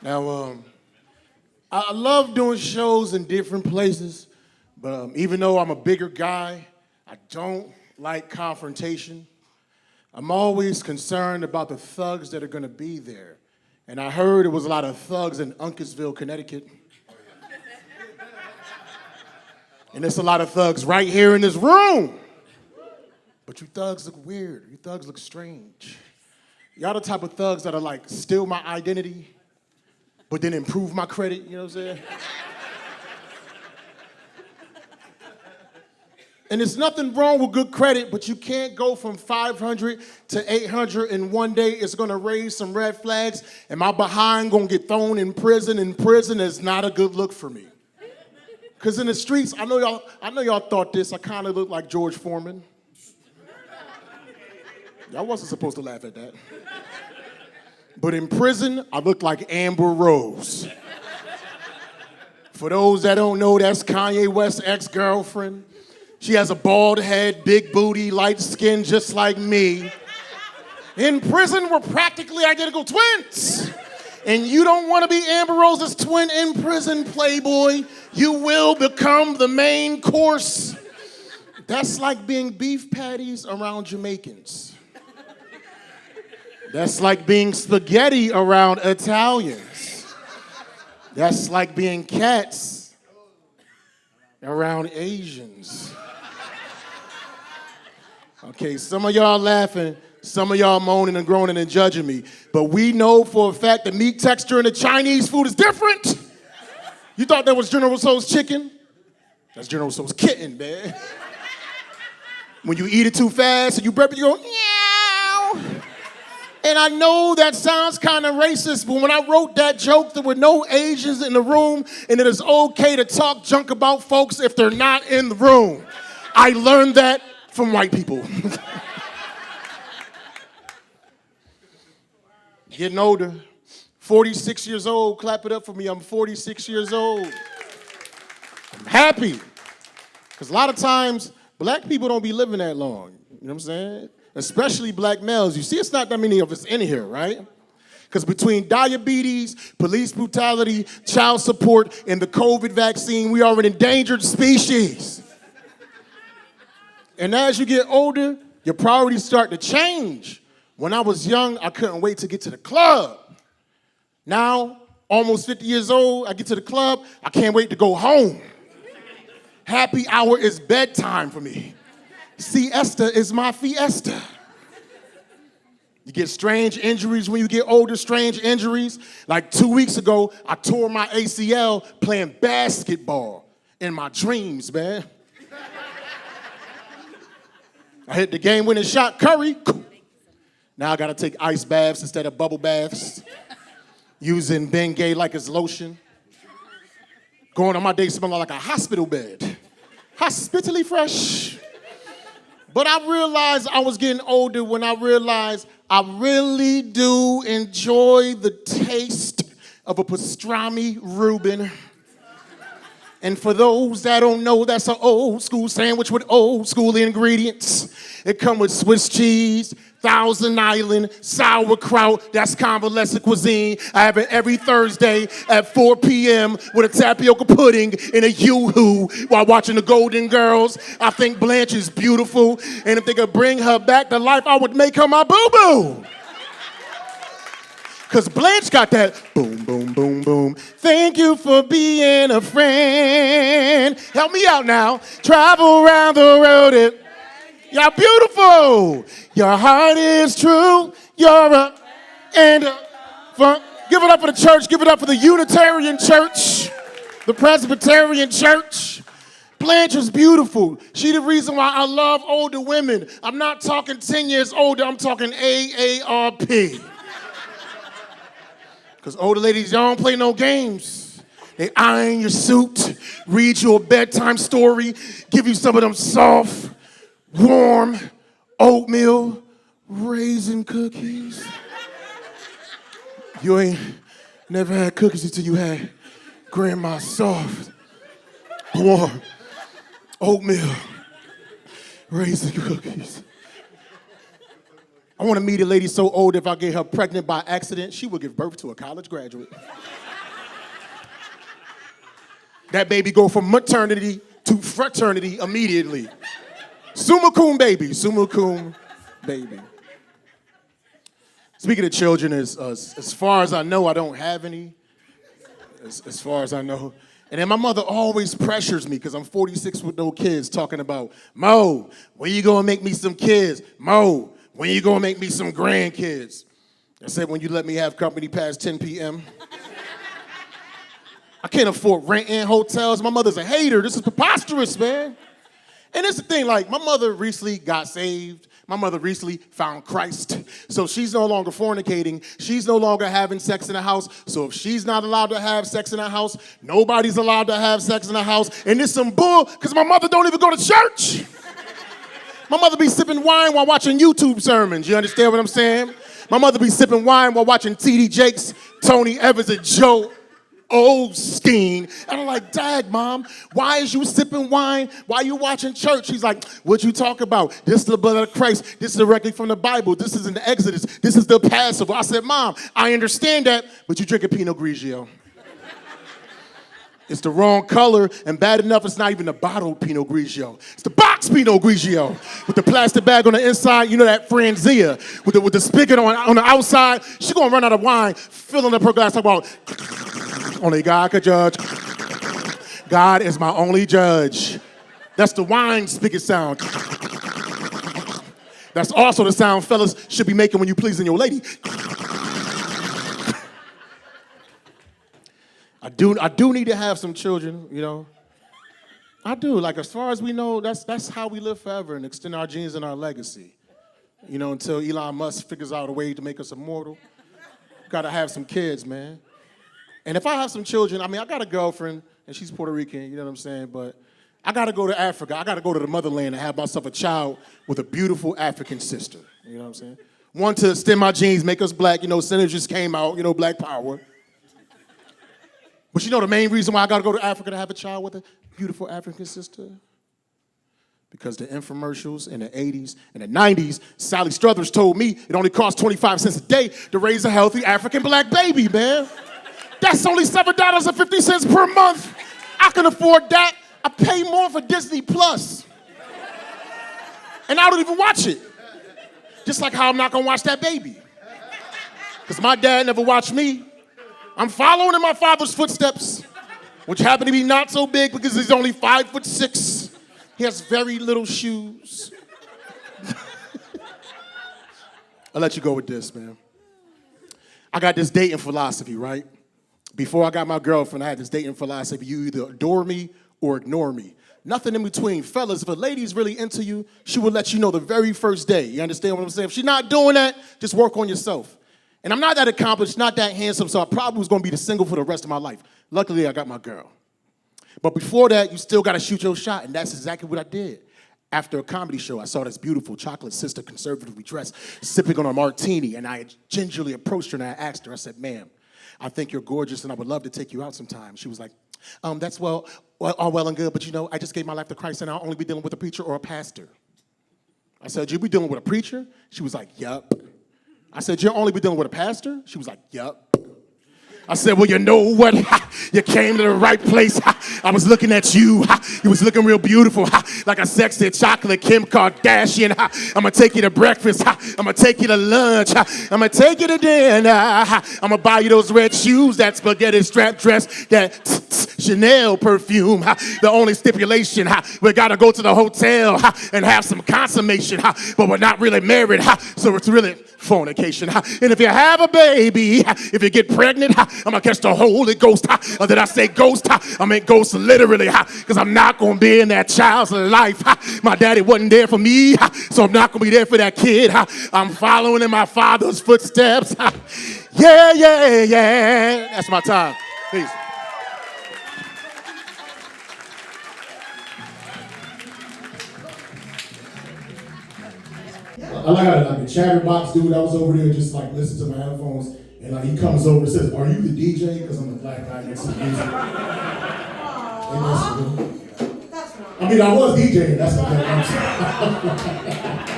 Now, I love doing shows in different places, but even though I'm a bigger guy, I don't like confrontation. I'm always concerned about the thugs that are gonna be there. And I heard there was a lot of thugs in Uncasville, Connecticut. And there's a lot of thugs right here in this room. But you thugs look weird. You thugs look strange. Y'all the type of thugs that are like, steal my identity, but then improve my credit, you know what I'm saying? And there's nothing wrong with good credit, but you can't go from 500 to 800 in one day. It's gonna raise some red flags, and my behind gonna get thrown in prison, and prison is not a good look for me. Cause in the streets, I know y'all thought this, I kinda look like George Foreman. Y'all wasn't supposed to laugh at that. But in prison, I look like Amber Rose. For those that don't know, that's Kanye West's ex-girlfriend. She has a bald head, big booty, light skin, just like me. In prison, we're practically identical twins. And you don't want to be Amber Rose's twin in prison, playboy. You will become the main course. That's like being beef patties around Jamaicans. That's like being spaghetti around Italians. That's like being cats around Asians. Okay, some of y'all laughing, some of y'all moaning and groaning and judging me, but we know for a fact the meat texture in the Chinese food is different. You thought that was General Tso's chicken? That's General Tso's kitten, man. When you eat it too fast and you burp it, you go, meow. And I know that sounds kind of racist, but when I wrote that joke, there were no Asians in the room, and it is okay to talk junk about folks if they're not in the room. I learned that from white people. Getting older, 46 years old, clap it up for me, I'm 46 years old. I'm happy, because a lot of times, black people don't be living that long, you know what I'm saying? Especially black males. You see, it's not that many of us in here, right? Because between diabetes, police brutality, child support, and the COVID vaccine, we are an endangered species. And as you get older, your priorities start to change. When I was young, I couldn't wait to get to the club. Now, almost 50 years old, I get to the club, I can't wait to go home. Happy hour is bedtime for me. Siesta is my fiesta. You get strange injuries when you get older, strange injuries. Like 2 weeks ago, I tore my ACL playing basketball in my dreams, man. I hit the game-winning shot, Curry. Now I gotta take ice baths instead of bubble baths. Using Bengay like it's lotion. Going on my day smelling like a hospital bed. Hospitally fresh. But I realized I was getting older when I realized I really do enjoy the taste of a pastrami Reuben. And for those that don't know, that's an old school sandwich with old school ingredients. It comes with Swiss cheese, Thousand Island, sauerkraut, that's convalescent cuisine. I have it every Thursday at 4 p.m. with a tapioca pudding and a yoo-hoo while watching the Golden Girls. I think Blanche is beautiful, and if they could bring her back to life, I would make her my boo-boo. Because Blanche got that boom, boom, boom, boom. Thank you for being a friend. Help me out now. Travel around the road. You're beautiful. Your heart is true. You're a and a fun. Give it up for the church. Give it up for the Unitarian Church, the Presbyterian Church. Blanche is beautiful. She the reason why I love older women. I'm not talking 10 years older. I'm talking AARP. Because older ladies, y'all don't play no games. They iron your suit, read you a bedtime story, give you some of them soft, warm oatmeal raisin cookies. You ain't never had cookies until you had grandma's soft, warm oatmeal raisin cookies. I want to meet a lady so old if I get her pregnant by accident, she will give birth to a college graduate. That baby go from maternity to fraternity immediately. Summa cum baby, summa cum baby. Speaking of children, as far as I know, I don't have any. As far as I know. And then my mother always pressures me because I'm 46 with no kids talking about, Mo, when you gonna make me some kids? Mo, when you gonna make me some grandkids? I said, when you let me have company past 10 p.m. I can't afford rent and hotels. My mother's a hater. This is preposterous, man. And it's the thing, like, my mother recently got saved. My mother recently found Christ. So she's no longer fornicating. She's no longer having sex in the house. So if she's not allowed to have sex in the house, nobody's allowed to have sex in the house. And it's some bull, because my mother don't even go to church. My mother be sipping wine while watching YouTube sermons. You understand what I'm saying? My mother be sipping wine while watching T.D. Jakes, Tony Evans, and Joe Osteen. And I'm like, Dad, Mom, why is you sipping wine while you watching church? She's like, what you talk about? This is the blood of Christ. This is directly from the Bible. This is in the Exodus. This is the Passover. I said, Mom, I understand that, but you drink a Pinot Grigio. It's the wrong color, and bad enough, it's not even the bottled Pinot Grigio. It's the box Pinot Grigio with the plastic bag on the inside. You know that Franzia with the spigot on the outside. She gonna run out of wine, filling up her glass. Talk about only God could judge. God is my only judge. That's the wine spigot sound. That's also the sound fellas should be making when you pleasing your lady. I do need to have some children, you know. I do. Like, as far as we know, that's how we live forever and extend our genes and our legacy. You know, until Elon Musk figures out a way to make us immortal. Gotta have some kids, man. And if I have some children, I mean, I got a girlfriend, and she's Puerto Rican, you know what I'm saying? But I gotta go to Africa. I gotta go to the motherland and have myself a child with a beautiful African sister. You know what I'm saying? One, to extend my genes, make us black. You know, synergies came out, you know, black power. But you know the main reason why I gotta go to Africa to have a child with a beautiful African sister? Because the infomercials in the 80s and the 90s, Sally Struthers told me it only costs 25 cents a day to raise a healthy African black baby, man. That's only $7.50 per month. I can afford that. I pay more for Disney Plus. And I don't even watch it. Just like how I'm not gonna watch that baby. Because my dad never watched me. I'm following in my father's footsteps, which happen to be not so big because he's only 5'6". He has very little shoes. I'll let you go with this, man. I got this dating philosophy, right? Before I got my girlfriend, I had this dating philosophy. You either adore me or ignore me. Nothing in between. Fellas, if a lady's really into you, she will let you know the very first day. You understand what I'm saying? If she's not doing that, just work on yourself. And I'm not that accomplished, not that handsome, so I probably was going to be the single for the rest of my life. Luckily, I got my girl. But before that, you still got to shoot your shot, and that's exactly what I did. After a comedy show, I saw this beautiful chocolate sister, conservatively dressed, sipping on a martini, and I gingerly approached her and I asked her, I said, ma'am, I think you're gorgeous and I would love to take you out sometime. She was like, that's all well and good, but you know, I just gave my life to Christ and I'll only be dealing with a preacher or a pastor. I said, you be dealing with a preacher? She was like, yup. I said, you'll only be dealing with a pastor? She was like, yup. I said, well, you know what? You came to the right place. I was looking at you. You was looking real beautiful, like a sexy chocolate Kim Kardashian. I'm going to take you to breakfast. I'm going to take you to lunch. I'm going to take you to dinner. I'm going to buy you those red shoes, that spaghetti strap dress, that Chanel perfume. The only stipulation, we got to go to the hotel and have some consummation, but we're not really married, so it's really fornication. And if you have a baby, if you get pregnant, I'm going to catch the Holy Ghost. Or did I say ghost? I meant ghost literally, because I'm not going to be in that child's life. My daddy wasn't there for me, so I'm not going to be there for that kid. I'm following in my father's footsteps. Yeah, yeah, yeah. That's my time. Peace. I like a chatterbox dude that was over there just like listening to my headphones, and like he comes over and says, "Are you the DJ?" Because I'm the black guy next to the music. That's wrong. I mean, I was DJing. That's the thing.